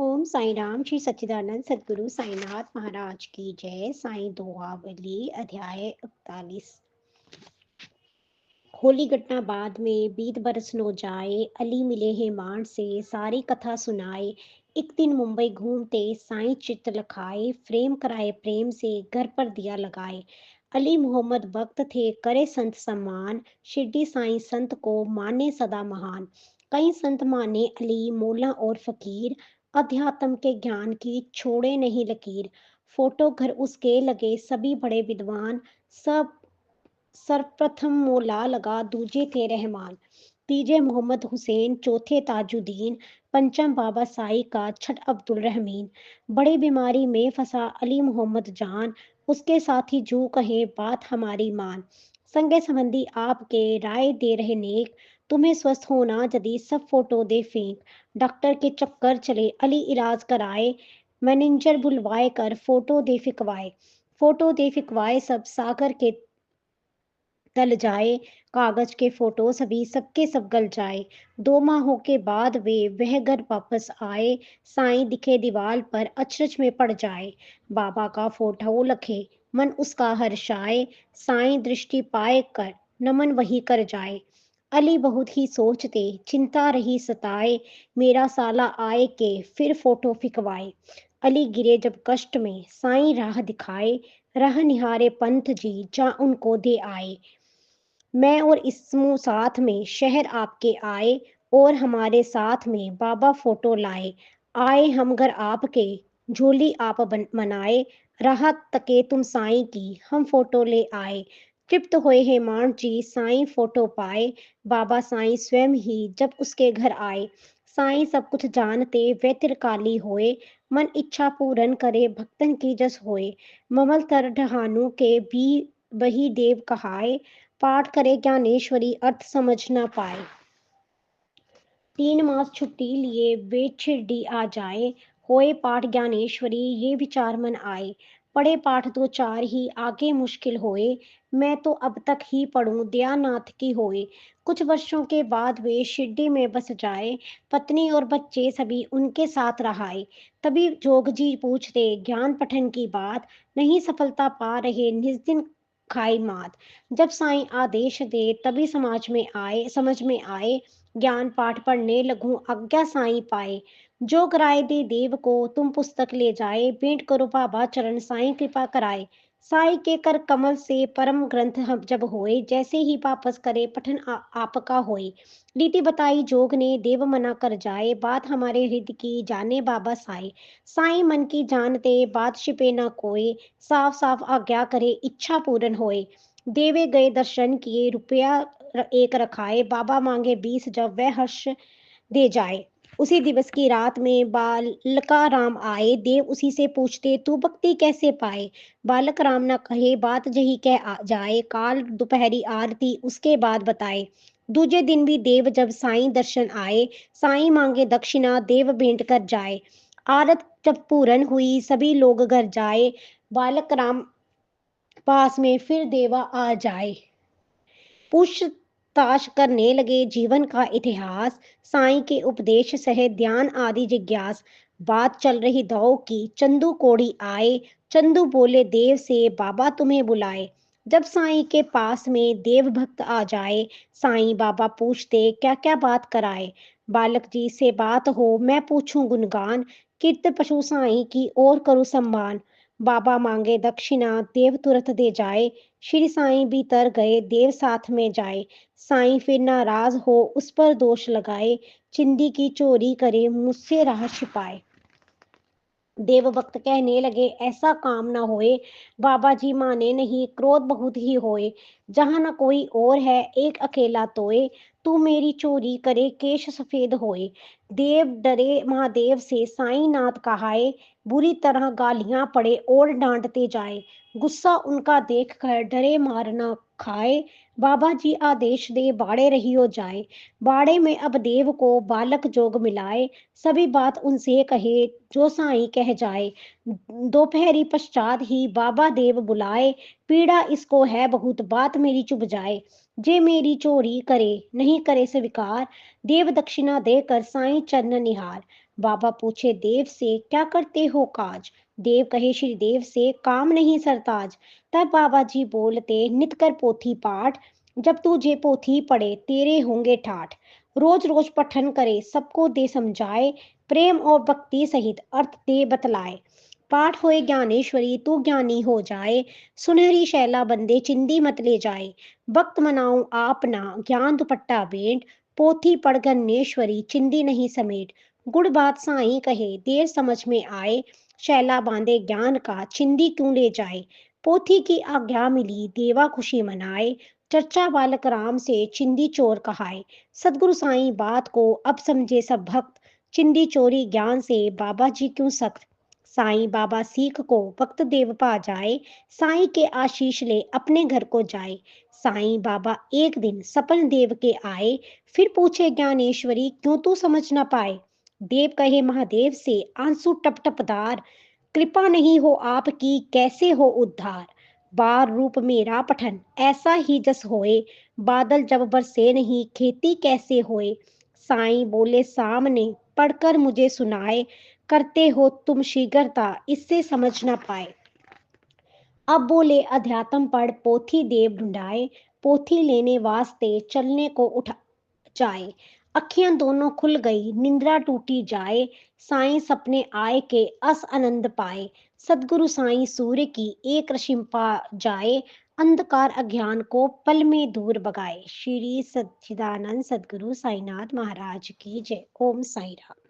ओम साई राम श्री सच्चिदानंद सद्गुरु साईनाथ महाराज की जय। साई दोहावली अध्याय 41। होली घटना बाद में बीत बरस नो जाए, अली मिले हैं मान से सारी कथा सुनाए। एक दिन मुंबई घूमते साईं चित्त लखाए, फ्रेम कराए प्रेम से घर पर दिया लगाए। अली मोहम्मद वक्त थे करे संत सम्मान, शिरडी साईं संत को माने सदा महान। कई संत माने अली मोला और फकीर, अध्यात्म के ज्ञान की छोड़े नहीं लकीर। फोटो घर उसके लगे सभी बड़े विद्वान, सब सर्वप्रथम मोला लगा दूजे थे रहमान। तीजे मोहम्मद हुसैन, चौथे ताजुद्दीन, पंचम बाबा साई का, छठ अब्दुल रहमीन। बड़ी बीमारी में फंसा अली मोहम्मद जान, उसके साथी जू कहे बात हमारी मान। संगे संबंधी आपके राय दे रहे नेक, तुम्हें स्वस्थ होना यदि सब फोटो दे फेंक। डॉक्टर के चक्कर चले अली इलाज कराए, मैनेजर बुलवाए कर फोटो दे फिकवाए। फोटो दे फिकवाए सब सागर के गल जाए, कागज के फोटो सभी सबके सब गल जाए। 2 माहों के बाद वे वह घर वापस आए, साईं दिखे दीवार पर अचरज में पड़ जाए। बाबा का फोटो लखे मन उसका हर्षाए, साईं दृष्टि पाए कर नमन वही कर जाए। अली बहुत ही सोचते चिंता रही सताए, मेरा साला आए के फिर फोटो फिकवाए। अली गिरे जब कष्ट में साईं राह दिखाए, राह निहारे पंथ जी जा उनको दे आए। मैं और इसमू साथ में शहर आपके आए, और हमारे साथ में बाबा फोटो लाए। आए हम घर आपके, झोली आप मनाए, राहत तके तुम साईं की हम फोटो ले आए। तृप्त हुए हेमान जी साईं फोटो पाए, बाबा साईं स्वयं ही जब उसके घर आए। साईं सब कुछ जानते वे त्रिकाली होए, मन इच्छा पूरन करे भक्तन की जस होए। ममल तर ढहानु के भी वही देव कहाए, पाठ करे ज्ञानेश्वरी अर्थ समझ ना पाए। 3 मास छुट्टी लिए वे शिरडी आ जाए, होए पाठ ज्ञानेश्वरी ये विचार मन आए। पढ़े पाठ 2 4 ही आगे मुश्किल होए, मैं तो अब तक ही पढ़ूं दयानाथ की होए। कुछ वर्षों के बाद वे शिरडी में बस जाए, पत्नी और बच्चे सभी उनके साथ रहाए। तभी जोग जी पूछते ज्ञान पठन की बात, नहीं सफलता पा रहे निज दिन खाई मात। जब साईं आदेश दे तभी समझ में आए, ज्ञान पाठ पढ़ने लगूं आज्ञा साईं पाए। जो कराए दे देव को तुम पुस्तक ले जाए, भेंट करो बाबा चरण साईं कृपा कराए। साईं के कर कमल से परम ग्रंथ हम जब होए, जैसे ही वापस करे पठन आपका होए। रीति बताई जोग ने देव मना कर जाए, बात हमारे हृदय की जाने बाबा साईं। साईं मन की जानते बात छिपे न कोई, साफ साफ आज्ञा करे इच्छा पूर्ण होए। देवे गए दर्शन किए रुपया एक रखाए, बाबा मांगे 20 जब वह हर्ष दे जाए। उसी दिवस की रात में बालका राम आए, देव उसी से पूछते तू भक्ति कैसे पाए। बालक राम न कहे बात जही कह जाए, काल दोपहरी आरती उसके बाद बताए। दूजे दिन भी देव जब साईं दर्शन आए, साईं मांगे दक्षिणा देव भेंट कर जाए। आरत जब पूरन हुई सभी लोग घर जाए, बालक राम पास में फिर देवा आ जाए। पूछताछ करने लगे जीवन का इतिहास, साईं के उपदेश सहे ध्यान आदि जिज्ञास। बात चल रही दाव की चंदू कोड़ी आए, चंदू बोले देव से बाबा तुम्हें बुलाए। जब साईं के पास में देव भक्त आ जाए, साईं बाबा पूछते क्या क्या बात कराए। बालक जी से बात हो मैं पूछूं गुणगान, कीर्त पशु साईं की और करूं सम्मान। बाबा मांगे दक्षिणा देव तुरंत दे जाए, श्री साईं भी तर गए देव साथ में जाए। साईं फिर नाराज हो उस पर दोष लगाए, चिंदी की चोरी करे मुझसे राह छिपाए। देव भक्त कहने लगे ऐसा काम न होए, बाबा जी माने नहीं क्रोध बहुत ही होए। जहाँ न कोई और है एक अकेला तोए, तू मेरी चोरी करे केश सफेद होए। देव डरे महादेव से साईं नाथ कहाए, बुरी तरह गालियां पड़े और डांटते जाए। गुस्सा उनका देख कर डरे मार न खाए, बाबा जी आदेश दे बाड़े रहियो जाए। बाड़े में अब देव को बालक जोग मिलाए, सभी बात उनसे कहे जो साईं कह जाए। दोपहरी पश्चात ही बाबा देव बुलाए, पीड़ा इसको है बहुत बात मेरी चुभ जाए। जे मेरी चोरी करे नहीं करे स्वीकार, देव दक्षिणा देकर साईं चरण निहार। बाबा पूछे देव से, क्या करते हो काज? देव कहे, श्री देव से काम नहीं सरताज। तब बाबा जी बोलते, नित कर पोथी पाठ, जब तू जे पोथी पढ़े तेरे होंगे ठाठ। रोज रोज पठन करे, सबको दे समझाए, प्रेम और भक्ति सहित अर्थ दे बतलाए। पाठ होए ज्ञानेश्वरी, तू ज्ञानी हो जाए, सुनहरी शैला बंदे चिंदी मत ले जाए। भक्त मनाऊं आपना, ज्ञान दुपट्टा भेंट, पोथी पढ़ गन्नेश्वरी, चिंदी नहीं समेट। गुड़ बात साईं कहे, देर समझ में आए, शैला बांधे ज्ञान का, चिंदी क्यों ले जाए। पोथी की आज्ञा मिली, देवा खुशी मनाए, चर्चा बालक राम से चिंदी चोर कहाए। सदगुरु साईं बात को अब समझे सब भक्त, चिंदी चोरी ज्ञान से बाबा जी क्यों सख्त। साईं बाबा सीख को भक्त देव पा जाए, साईं के आशीष ले अपने घर को जाए। साईं बाबा एक दिन सपन देव के आए, फिर पूछे ज्ञानेश्वरी, क्यों तू समझ न पाए। देव कहे महादेव से, आंसू टप टप धार, कृपा नहीं हो आपकी कैसे हो उद्धार। बार रूप मेरा पठन ऐसा ही जस होए, बादल जब बरसे नहीं खेती कैसे होए। साईं बोले सामने, पढ़कर मुझे सुनाए, करते हो तुम शीघ्रता इससे समझ न पाए। अब बोले अध्यात्म पढ़, पोथी देव ढूंढाए, पोथी लेने वास्ते चलने को उठा जाए। अखियां दोनों खुल गई, निंद्रा टूटी जाए, साईं सपने आए के अस आनंद पाए। सदगुरु साईं सूर्य की एक रश्मि पा जाए, अंधकार अज्ञान को पल में दूर भगाए। श्री सच्चिदानंद सदगुरु साईनाथ महाराज की जय। ओम साई राम।